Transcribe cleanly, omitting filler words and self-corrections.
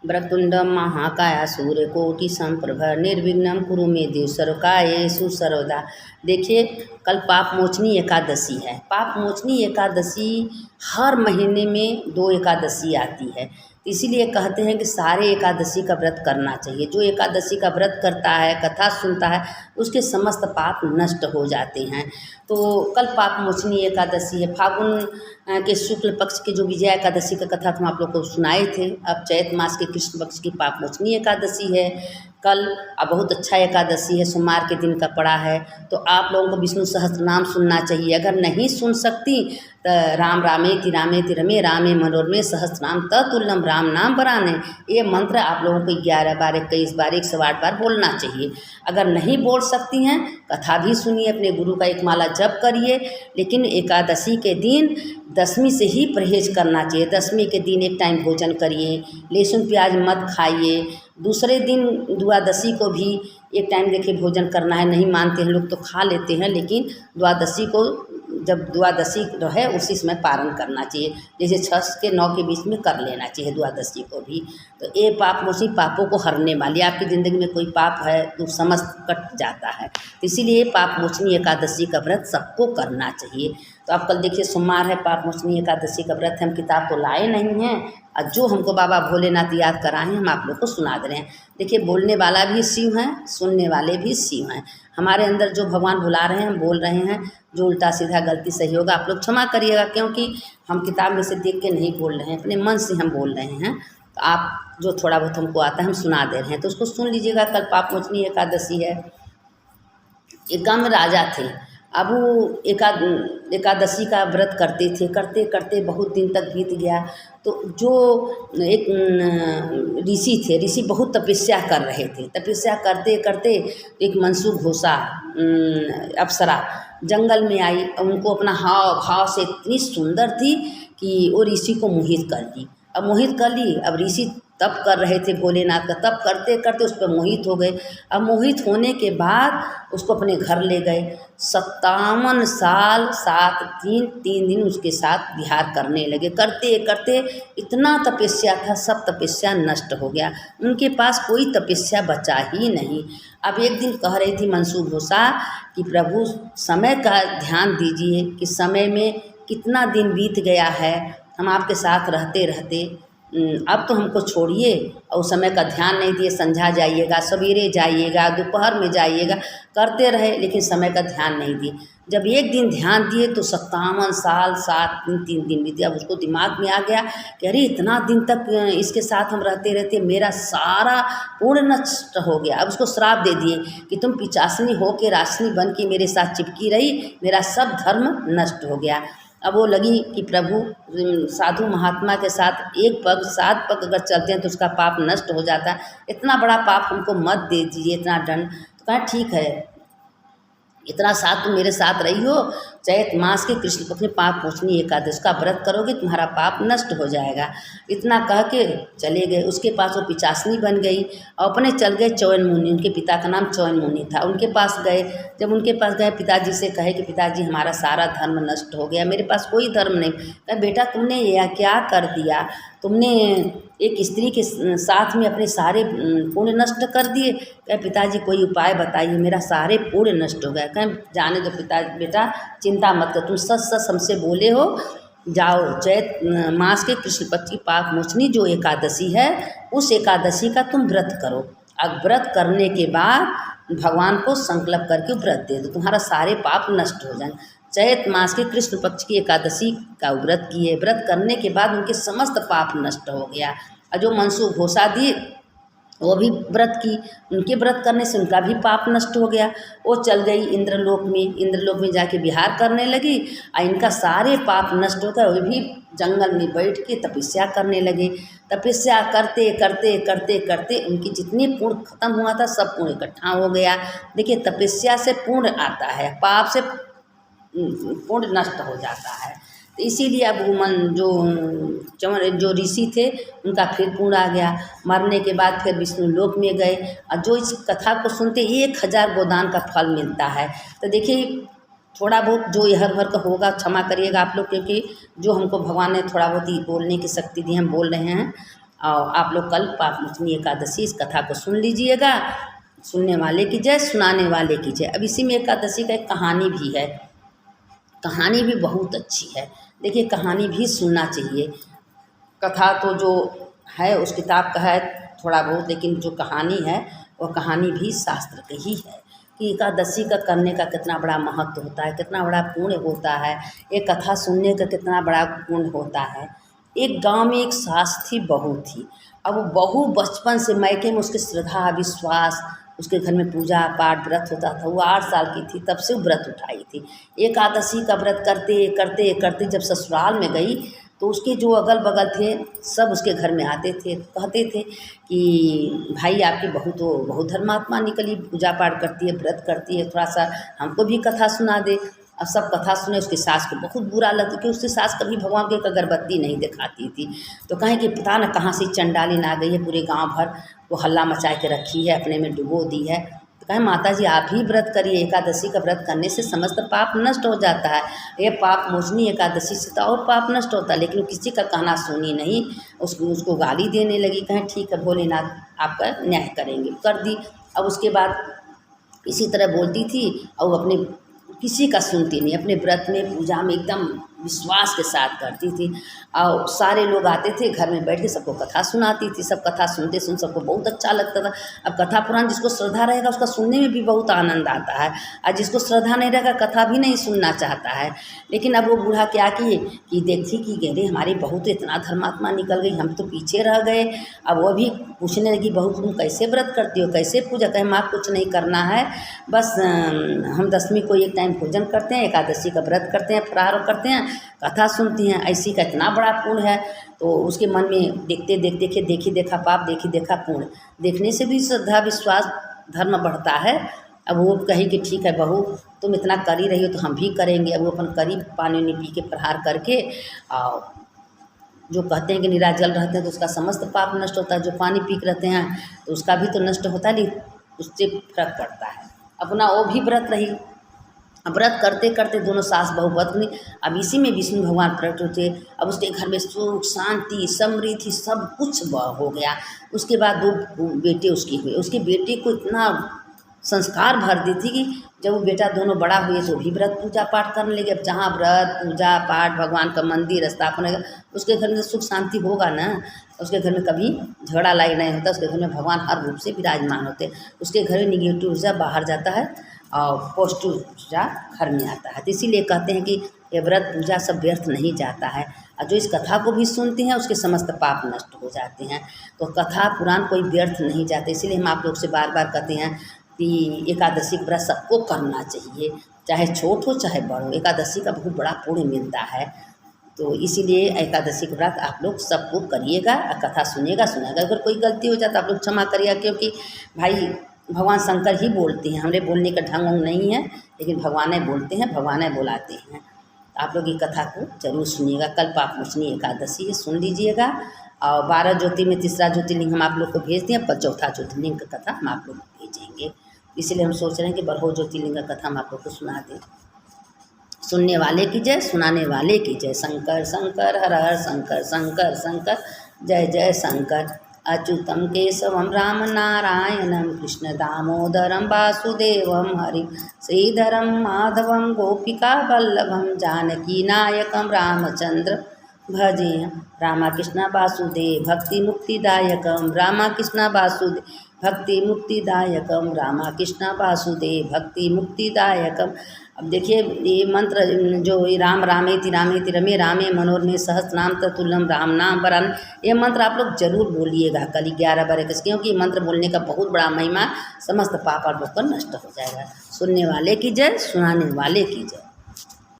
वक्रतुंडम महाकाय सूर्यकोटि समप्रभ निर्विघ्नं कुरु मे देव सर्वकार्येषु सर्वदा। देखिए, कल पाप मोचनी एकादशी है। पाप मोचनी एकादशी हर महीने में 2 एकादशी आती है, इसीलिए कहते हैं कि सारे एकादशी का व्रत करना चाहिए। जो एकादशी का व्रत करता है, कथा सुनता है, उसके समस्त पाप नष्ट हो जाते हैं। तो कल पाप मोचनी एकादशी है। फागुन के शुक्ल पक्ष की जो विजया एकादशी का कथा हम आप लोग को सुनाए थे। अब चैत मास के कृष्ण पक्ष की पाप मोचनी एकादशी है कल। अब बहुत अच्छा एकादशी है, सोमवार के दिन का पड़ा है। तो आप लोगों को विष्णु सहस्त्र नाम सुनना चाहिए। अगर नहीं सुन सकती तो राम रामेति रमे रामे मनोरमे सहस्त्रनाम तत्तुल्यम राम नाम वरानने, ये मंत्र आप लोगों को 11 बार 21 बार 108 बार बोलना चाहिए। अगर नहीं बोल सकती हैं, कथा भी सुनिए, अपने गुरु का एक माला जप करिए। लेकिन एकादशी के दिन दशमी से ही परहेज करना चाहिए। दशमी के दिन एक टाइम भोजन करिए, लहसुन प्याज मत खाइए। दूसरे दिन द्वादशी को भी एक टाइम देखिए भोजन करना है। नहीं मानते हैं लोग तो खा लेते हैं, लेकिन द्वादशी को जब द्वादशी रहे उसी समय पारण करना चाहिए। जैसे 6 से 9 के बीच में कर लेना चाहिए द्वादशी को भी। तो ये पाप मोचनी पापों को हरने वाली, आपकी ज़िंदगी में कोई पाप है तो समस्त कट जाता है। तो इसीलिए पाप मोचनी एकादशी का व्रत सबको करना चाहिए। तो आप कल देखिए सोमवार है, पाप मोचनी एकादशी का व्रत है। हम किताब तो लाए नहीं हैं, और जो हमको बाबा भोलेनाथ याद कराए हैं हम आप लोग को सुना दे रहे हैं। देखिए, बोलने वाला भी शिव हैं, सुनने वाले भी शिव हैं। हमारे अंदर जो भगवान बुला रहे हैं हम बोल रहे हैं, जो उल्टा सीधा गलती सही होगा आप लोग क्षमा करिएगा, क्योंकि हम किताब में से देख के नहीं बोल रहे हैं, अपने मन से हम बोल रहे हैं। तो आप जो थोड़ा बहुत हमको आता है हम सुना दे रहे हैं, तो उसको सुन लीजिएगा। कल पाप मोचनी एकादशी है। एक गाँव में राजा थे। अब वो एकादशी का व्रत करते थे, करते करते बहुत दिन तक बीत गया। तो जो एक ऋषि थे, ऋषि बहुत तपस्या कर रहे थे। तपस्या करते करते एक मनसुखोसा अप्सरा जंगल में आई। उनको अपना हाव भाव से इतनी सुंदर थी कि वो ऋषि को मोहित कर दी। अब मोहित कर ली। अब ऋषि तप कर रहे थे भोलेनाथ का, तप करते करते उस पर मोहित हो गए। अब मोहित होने के बाद उसको अपने घर ले गए। 57 साल 7 दिन 3 दिन उसके साथ विहार करने लगे। करते करते इतना तपस्या था, सब तपस्या नष्ट हो गया। उनके पास कोई तपस्या बचा ही नहीं। अब एक दिन कह रही थी मनसुखोसा कि प्रभु समय का ध्यान दीजिए कि समय में कितना दिन बीत गया है, हम आपके साथ रहते रहते। अब तो हमको छोड़िए। और समय का ध्यान नहीं दिए। संझा जाइएगा, सवेरे जाइएगा, दोपहर में जाइएगा, करते रहे, लेकिन समय का ध्यान नहीं दिए। जब एक दिन ध्यान दिए तो 57 साल 7 दिन 3 दिन बीते। अब उसको दिमाग में आ गया कि अरे इतना दिन तक इसके साथ हम रहते रहते मेरा सारा पूर्ण नष्ट हो गया। अब उसको श्राप दे दिए कि तुम पिचासनी हो के राशनी बन के मेरे साथ चिपकी रही, मेरा सब धर्म नष्ट हो गया। अब वो लगी कि प्रभु साधु महात्मा के साथ एक पग 7 पग अगर चलते हैं तो उसका पाप नष्ट हो जाता है। इतना बड़ा पाप हमको मत दे दीजिए, इतना दंड। तो कहा ठीक है, इतना साथ तुम मेरे साथ रही हो, चैत मास के कृष्ण पक्ष में पाप मोचनी एकादशी का व्रत करोगे, तुम्हारा पाप नष्ट हो जाएगा। इतना कह के चले गए। उसके पास वो पिचासनी बन गई और अपने चल गए चौन मुनि। उनके पिता का नाम चौन मुनि था। उनके पास गए। जब उनके पास गए, पिताजी से कहे कि पिताजी हमारा सारा धर्म नष्ट हो गया, मेरे पास कोई धर्म नहीं। कहे बेटा तुमने यह क्या कर दिया, तुमने एक स्त्री के साथ में अपने सारे पुण्य नष्ट कर दिए। कहे पिताजी कोई उपाय बताइए, मेरा सारे पुण्य नष्ट हो गए। कहें जाने दो पिता बेटा, चिंता मत कर, तुम सच सच हमसे बोले हो। जाओ, चैत मास के कृष्ण पक्ष की पाप मोचनी जो एकादशी है, उस एकादशी का तुम व्रत करो। अब व्रत करने के बाद भगवान को संकल्प करके व्रत दे दो, तुम्हारा सारे पाप नष्ट हो जाएंगे। चैत मास के कृष्ण पक्ष की एकादशी का व्रत किए। व्रत करने के बाद उनके समस्त पाप नष्ट हो गया। और जो मनसुखोसा दी वो भी व्रत की। उनके व्रत करने से उनका भी पाप नष्ट हो गया। वो चल गई इंद्रलोक में। इंद्रलोक में जाके विहार करने लगी और इनका सारे पाप नष्ट हो गए। वो भी जंगल में बैठ के तपस्या करने लगे। तपस्या करते करते करते करते उनकी जितनी पुण्य खत्म हुआ था सब पुण्य इकट्ठा हो गया। देखिए, तपस्या से पुण्य आता है, पाप से पुण्य नष्ट हो जाता है। तो इसीलिए अब जो ऋषि थे उनका फिर पुण्य आ गया। मरने के बाद फिर विष्णु लोक में गए। और जो इस कथा को सुनते 1000 गोदान का फल मिलता है। तो देखिए, थोड़ा बहुत जो यहर भर का होगा क्षमा करिएगा आप लोग, क्योंकि जो हमको भगवान ने थोड़ा बहुत ही बोलने की शक्ति दी हम बोल रहे हैं। और आप लोग कल पापमोचनी एकादशी इस कथा को सुन लीजिएगा। सुनने वाले की जय, सुनाने वाले की जय। अब इसी में एकादशी का एक कहानी भी है, कहानी भी बहुत अच्छी है। देखिए कहानी भी सुनना चाहिए। कथा तो जो है उस किताब का है थोड़ा बहुत, लेकिन जो कहानी है वो कहानी भी शास्त्र की ही है कि एकादशी का करने का कितना बड़ा महत्व होता है, कितना बड़ा पुण्य होता है, एक कथा सुनने का कितना बड़ा पुण्य होता है। एक गांव में एक सास थी, बहू थी। अब वो बहू बचपन से मायके में उसकी श्रद्धा विश्वास, उसके घर में पूजा पाठ व्रत होता था। वो 8 साल की थी तब से वो व्रत उठाई थी। एकादशी का व्रत करते करते करते जब ससुराल में गई तो उसके जो अगल बगल थे सब उसके घर में आते थे, कहते थे कि भाई आपकी बहू तो बहुत धर्मात्मा निकली, पूजा पाठ करती है, व्रत करती है, थोड़ा सा हमको भी कथा सुना दे। अब सब कथा सुने, उसकी सास को बहुत बुरा लगता कि उसकी सास कभी भगवान को एक अगरबत्ती नहीं दिखाती थी। तो कहें कि पता न कहाँ से चंडालिन आ गई है, पूरे गांव भर वो हल्ला मचा के रखी है, अपने में डुबो दी है। तो कहें माता जी आप ही व्रत करिए, एकादशी का व्रत करने से समस्त पाप नष्ट हो जाता है। ये पाप मोचनी एकादशी से तो और पाप नष्ट होता है, लेकिन किसी का कहना सुनी नहीं, उसको गाली देने लगी। कहें ठीक है भोलेनाथ आपका न्याय करेंगे, कर दी। अब उसके बाद इसी तरह बोलती थी और अपने किसी का सुनती नहीं, अपने व्रत में पूजा में एकदम विश्वास के साथ करती थी। और सारे लोग आते थे घर में बैठ के सबको कथा सुनाती थी। सब कथा सुनते सुन सबको बहुत अच्छा लगता था। अब कथा पुराण जिसको श्रद्धा रहेगा उसका सुनने में भी बहुत आनंद आता है, और जिसको श्रद्धा नहीं रहेगा कथा भी नहीं सुनना चाहता है। लेकिन अब वो बूढ़ा क्या किए कि देखती कि गहरे हमारी बहू तो इतना धर्मात्मा निकल गई, हम तो पीछे रह गए। अब वो भी पूछने लगी बहू तुम कैसे व्रत करती हो, कैसे पूजा? कहे माँ कुछ नहीं करना है, बस हम दसवीं को एक टाइम भोजन करते हैं, एकादशी का व्रत करते हैं, फरार करते हैं, कथा सुनती हैं, ऐसी का इतना बड़ा पुण्य है। तो उसके मन में देखते देखते देखी देखा पाप, देखी देखा पुण्य, देखने से भी श्रद्धा विश्वास धर्म बढ़ता है। अब वो कही कि ठीक है बहू तुम इतना कर ही रही हो तो हम भी करेंगे। अब वो अपन करी पानी नहीं पी के प्रहार करके, और जो कहते हैं कि निराजल रहते हैं तो उसका समस्त पाप नष्ट होता है, जो पानी पी के रहते हैं तो उसका भी तो नष्ट होता है, लेकिन उससे फर्क पड़ता है। अपना वो भी व्रत रही, व्रत करते करते दोनों सास बहू पत्नी, अब इसी में विष्णु भगवान प्रकट होते। अब उसके घर में सुख शांति समृद्धि सब कुछ हो गया। उसके बाद 2 बेटे उसके हुए। उसके बेटे को इतना संस्कार भर दी थी कि जब वो बेटा दोनों बड़ा हुए तो भी व्रत पूजा पाठ करने लगे। अब जहाँ व्रत पूजा पाठ भगवान का मंदिर स्थापन होगा उसके घर में सुख शांति होगा ना। उसके घर में कभी झगड़ा लाई नहीं होता, उसके घर में भगवान हर रूप से विराजमान होते। उसके घर में निगेटिव ऊर्जा बाहर जाता है और पॉजिटिव ऊर्जा घर में आता है। तो इसीलिए कहते हैं कि ये व्रत पूजा सब व्यर्थ नहीं जाता है, और जो इस कथा को भी सुनते हैं उसके समस्त पाप नष्ट हो जाते हैं। तो कथा पुराण कोई व्यर्थ नहीं जाते। इसीलिए हम आप लोग से बार बार कहते हैं कि एकादशी का व्रत सबको करना चाहिए, चाहे छोट हो चाहे बड़ हो। एकादशी का बहुत बड़ा पुण्य मिलता है। तो इसीलिए एकादशी का व्रत आप लोग सबको करिएगा, और कथा सुनिएगा। अगर कोई गलती हो जाए तो आप लोग क्षमा करिएगा, क्योंकि भाई भगवान शंकर ही बोलते हैं, हमारे बोलने का ढंग नहीं है, लेकिन भगवान बोलते हैं, भगवान बुलाते हैं। आप लोग ये कथा को जरूर सुनिएगा। कल पापमोचनी एकादशी है, सुन लीजिएगा। और 12 ज्योतिर्लिंग में तीसरा ज्योतिर्लिंग हम आप लोग को भेज दिए, पर चौथा ज्योतिर्लिंग का कथा हम आप लोग को भेजेंगे। इसलिए हम सोच रहे हैं कि 12 ज्योतिर्लिंग का कथा हम आप लोग को सुना दें। सुनने वाले की जय, सुनाने वाले की जय। शंकर शंकर हर हर शंकर, शंकर शंकर जय जय शंकर। अच्युतम केशवम राम नारायणम कृष्ण दामोदरम वासुदेवम हरि श्रीधरम माधवम गोपिका वल्लभम जानकी नायकम रामचंद्र भजे। रामकृष्ण वासुदेव भक्ति मुक्तिदायकम, रामकृष्ण वासुदेव भक्ति मुक्तिदायकम, रामकृष्ण वासुदेव भक्ति मुक्तिदायकम। अब देखिए ये मंत्र जो राम रामेति रामेति रमे रामे मनोरमे सहस्रनाम ततुल्यम राम नाम वरान, ये मंत्र आप लोग जरूर बोलिएगा कल 11 बजे, क्योंकि मंत्र बोलने का बहुत बड़ा महिमा, समस्त पाप आप लोग का नष्ट हो जाएगा। सुनने वाले की जय, सुनाने वाले की जय।